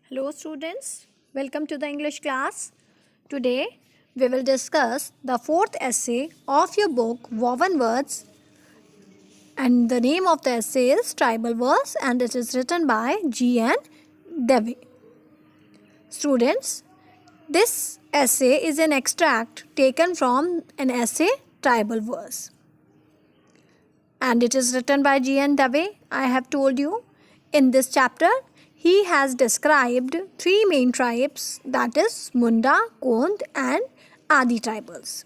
Hello students, welcome to the English class. Today we will discuss the fourth essay of your book Woven Words, and the name of the essay is Tribal Verse and it is written by G.N. Deve. Students, this essay is an extract taken from an essay Tribal Verse and it is written by G.N. Deve. I have told you in this chapter he has described three main tribes, that is Munda, Kond and Adi tribals.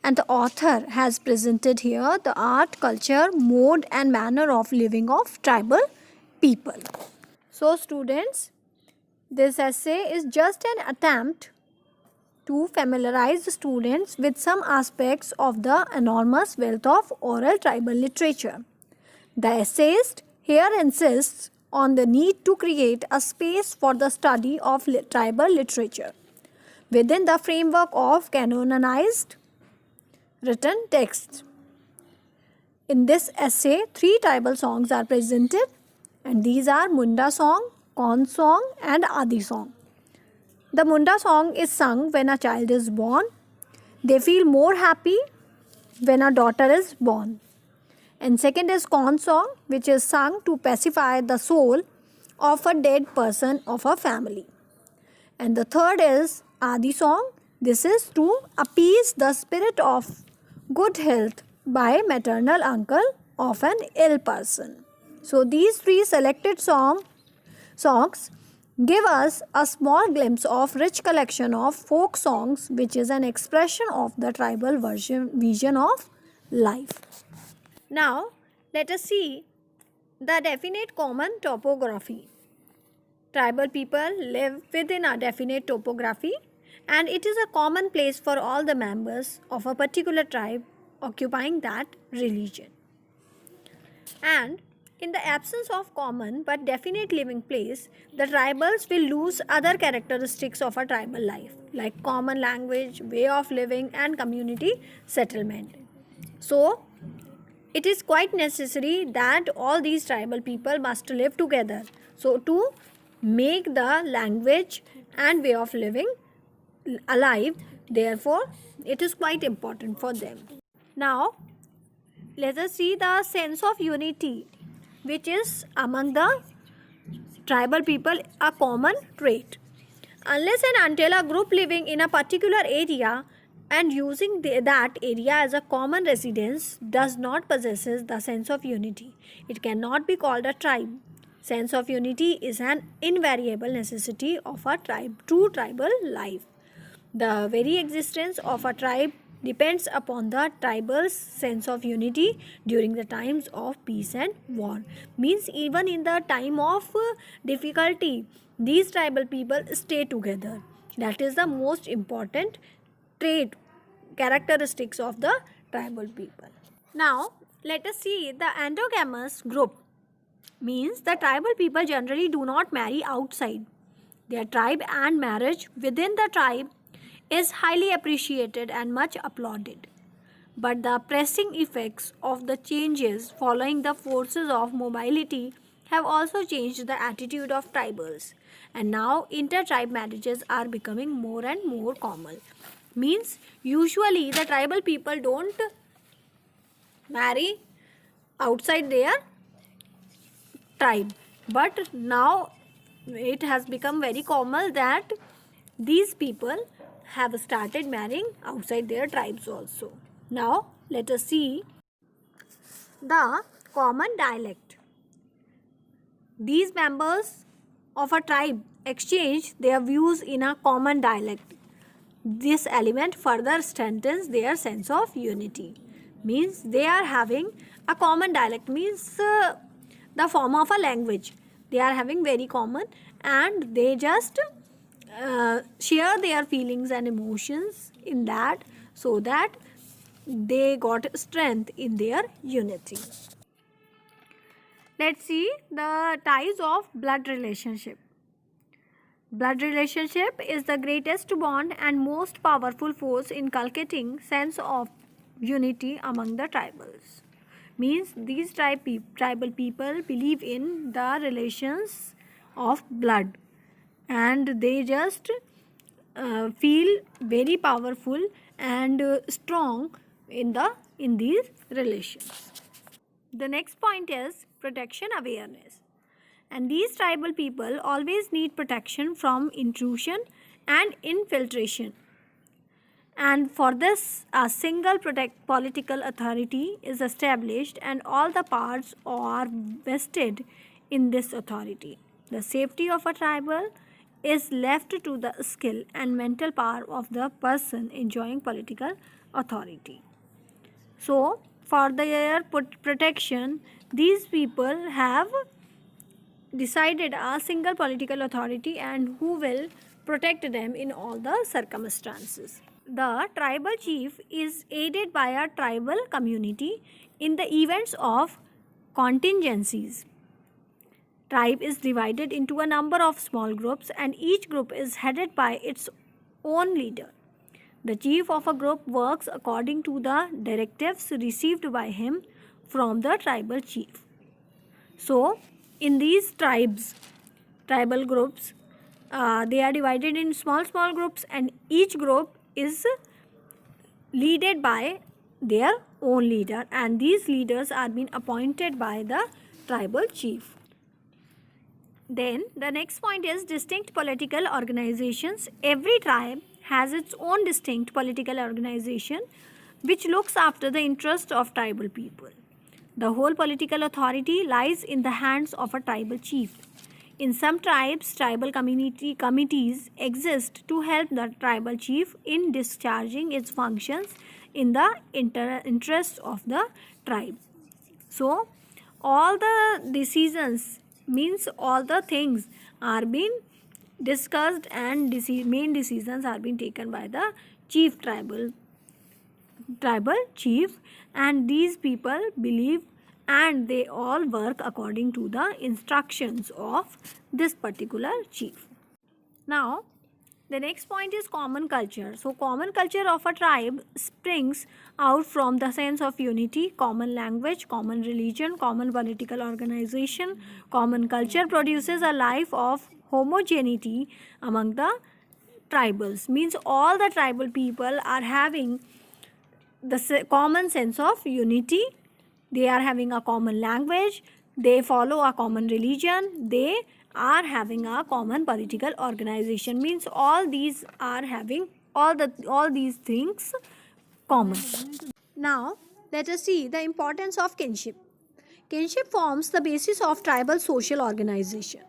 And the author has presented here the art, culture, mode and manner of living of tribal people. So students, this essay is just an attempt to familiarize the students with some aspects of the enormous wealth of oral tribal literature. The essayist here insists on the need to create a space for the study of tribal literature within the framework of canonized written texts. In this essay, three tribal songs are presented, and these are Munda song, Kond song and Adi song. The Munda song is sung when a child is born. They feel more happy when a daughter is born. And second is Kond song, which is sung to pacify the soul of a dead person of a family. And the third is Adi song. This is to appease the spirit of good health by maternal uncle of an ill person. So these three selected songs give us a small glimpse of rich collection of folk songs, which is an expression of the tribal vision of life. Now, let us see the definite common topography. Tribal people live within a definite topography, and it is a common place for all the members of a particular tribe occupying that religion. And in the absence of common but definite living place, the tribals will lose other characteristics of a tribal life, like common language, way of living, and community settlement. So, it is quite necessary that all these tribal people must live together. So, to make the language and way of living alive, therefore, it is quite important for them. Now, let us see the sense of unity, which is among the tribal people a common trait. Unless and until a group living in a particular area and using that area as a common residence does not possess the sense of unity, it cannot be called a tribe. Sense of unity is an invariable necessity of a true tribal life. The very existence of a tribe depends upon the tribal's sense of unity during the times of peace and war. Means even in the time of difficulty, these tribal people stay together. That is the most important characteristics of the tribal people. Now, let us see the endogamous group. Means the tribal people generally do not marry outside their tribe, and marriage within the tribe is highly appreciated and much applauded. But the pressing effects of the changes following the forces of mobility have also changed the attitude of tribals, and now inter-tribe marriages are becoming more and more common. Means usually the tribal people don't marry outside their tribe, but now it has become very common that these people have started marrying outside their tribes also. Now let us see the common dialect. These members of a tribe exchange their views in a common dialect. This element further strengthens their sense of unity. Means they are having a common dialect, means the form of a language they are having very common, and they just share their feelings and emotions in that, so that they got strength in their unity. Let's see the ties of blood relationship. Blood relationship is the greatest bond and most powerful force inculcating sense of unity among the tribals. Means these tribal people believe in the relations of blood. and they just feel very powerful and strong in these relations. The next point is protection awareness. And these tribal people always need protection from intrusion and infiltration. And for this, a single political authority is established and all the powers are vested in this authority. The safety of a tribal is left to the skill and mental power of the person enjoying political authority. So, for their protection, these people have decided a single political authority and who will protect them in all the circumstances. The tribal chief is aided by a tribal community in the events of contingencies. Tribe is divided into a number of small groups and each group is headed by its own leader. The chief of a group works according to the directives received by him from the tribal chief. So, in these tribal groups, they are divided in small groups and each group is led by their own leader, and these leaders are being appointed by the tribal chief. Then the next point is distinct political organizations. Every tribe has its own distinct political organization which looks after the interests of tribal people. The whole political authority lies in the hands of a tribal chief. In some tribes, tribal committees exist to help the tribal chief in discharging its functions in the interest of the tribe. So, all the decisions means all the things are being discussed and main decisions are being taken by the chief tribal chief, and these people believe and they all work according to the instructions of this particular chief. Now, the next point is common culture. So, common culture of a tribe springs out from the sense of unity, common language, common religion, common political organization. Common culture produces a life of homogeneity among the tribals. Means all the tribal people are having the common sense of unity. They are having a common language. They follow a common religion. They are having a common political organization. Means all these are having all these things common. Now let us see the importance of kinship. Kinship forms the basis of tribal social organization.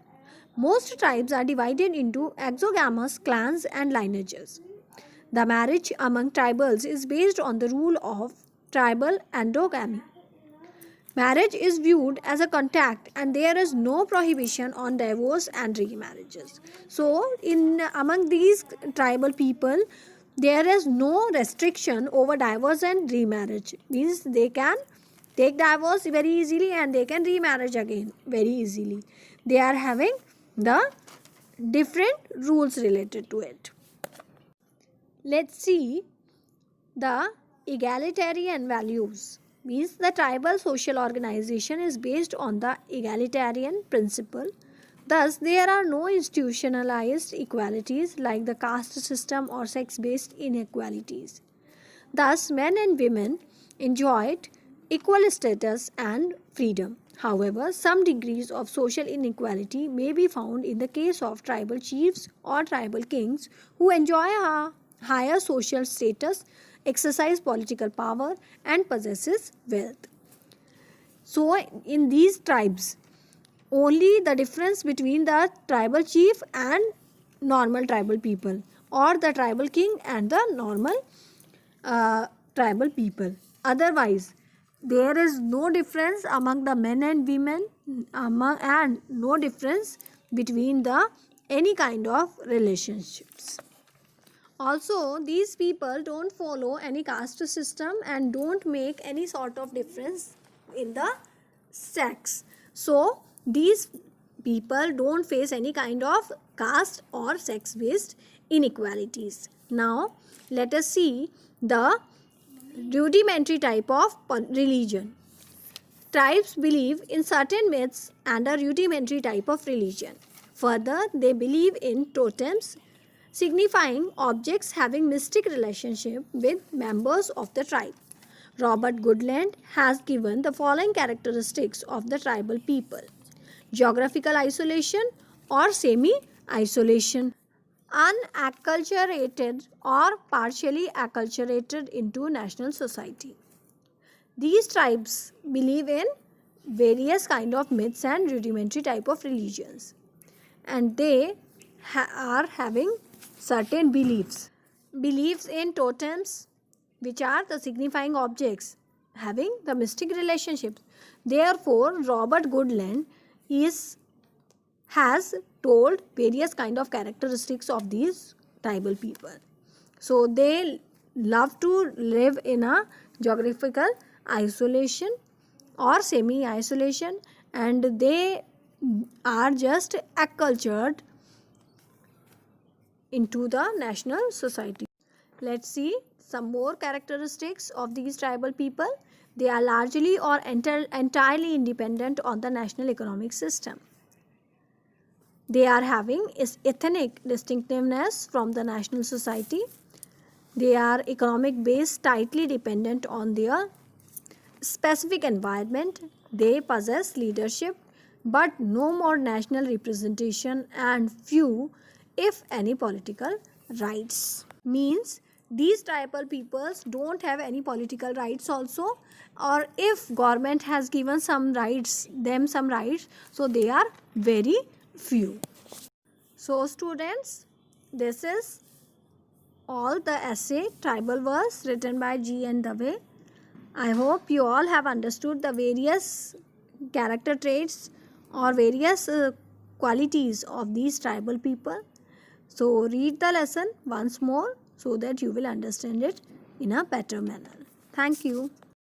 Most tribes are divided into exogamous clans and lineages. The marriage among tribals is based on the rule of tribal endogamy. Marriage is viewed as a contract and there is no prohibition on divorce and remarriages. So, among these tribal people, there is no restriction over divorce and remarriage. Means they can take divorce very easily and they can remarriage again very easily. They are having the different rules related to it. Let's see the egalitarian values. Means the tribal social organization is based on the egalitarian principle. Thus, there are no institutionalized equalities like the caste system or sex-based inequalities. Thus, men and women enjoyed equal status and freedom. However, some degrees of social inequality may be found in the case of tribal chiefs or tribal kings who enjoy a higher social status, exercise political power and possesses wealth. So, in these tribes, only the difference between the tribal chief and normal tribal people, or the tribal king and the normal tribal people. Otherwise, there is no difference among the men and women and no difference between the any kind of relationships. Also, these people don't follow any caste system and don't make any sort of difference in the sex. So, these people don't face any kind of caste or sex based inequalities. Now, let us see the rudimentary type of religion. Tribes believe in certain myths and a rudimentary type of religion. Further, they believe in totems, signifying objects having mystic relationship with members of the tribe. Robert Goodland has given the following characteristics of the tribal people: geographical isolation or semi-isolation, unacculturated or partially acculturated into national society. These tribes believe in various kind of myths and rudimentary type of religions, and they are having certain beliefs in totems, which are the signifying objects having the mystic relationships. Therefore, Robert Goodland has told various kind of characteristics of these tribal people. So they love to live in a geographical isolation or semi-isolation, and they are just acculturated into the national society. Let's see some more characteristics of these tribal people. They are largely or entirely independent on the national economic system. They are having ethnic distinctiveness from the national society. They are economic base tightly dependent on their specific environment. They possess leadership but no more national representation and few, if any, political rights. Means these tribal peoples don't have any political rights also, or if government has given some rights, so they are very few. So students, this is all the essay Tribal Verse written by G.N. Dave. I hope you all have understood the various character traits or various qualities of these tribal people. So read the lesson once more so that you will understand it in a better manner. Thank you.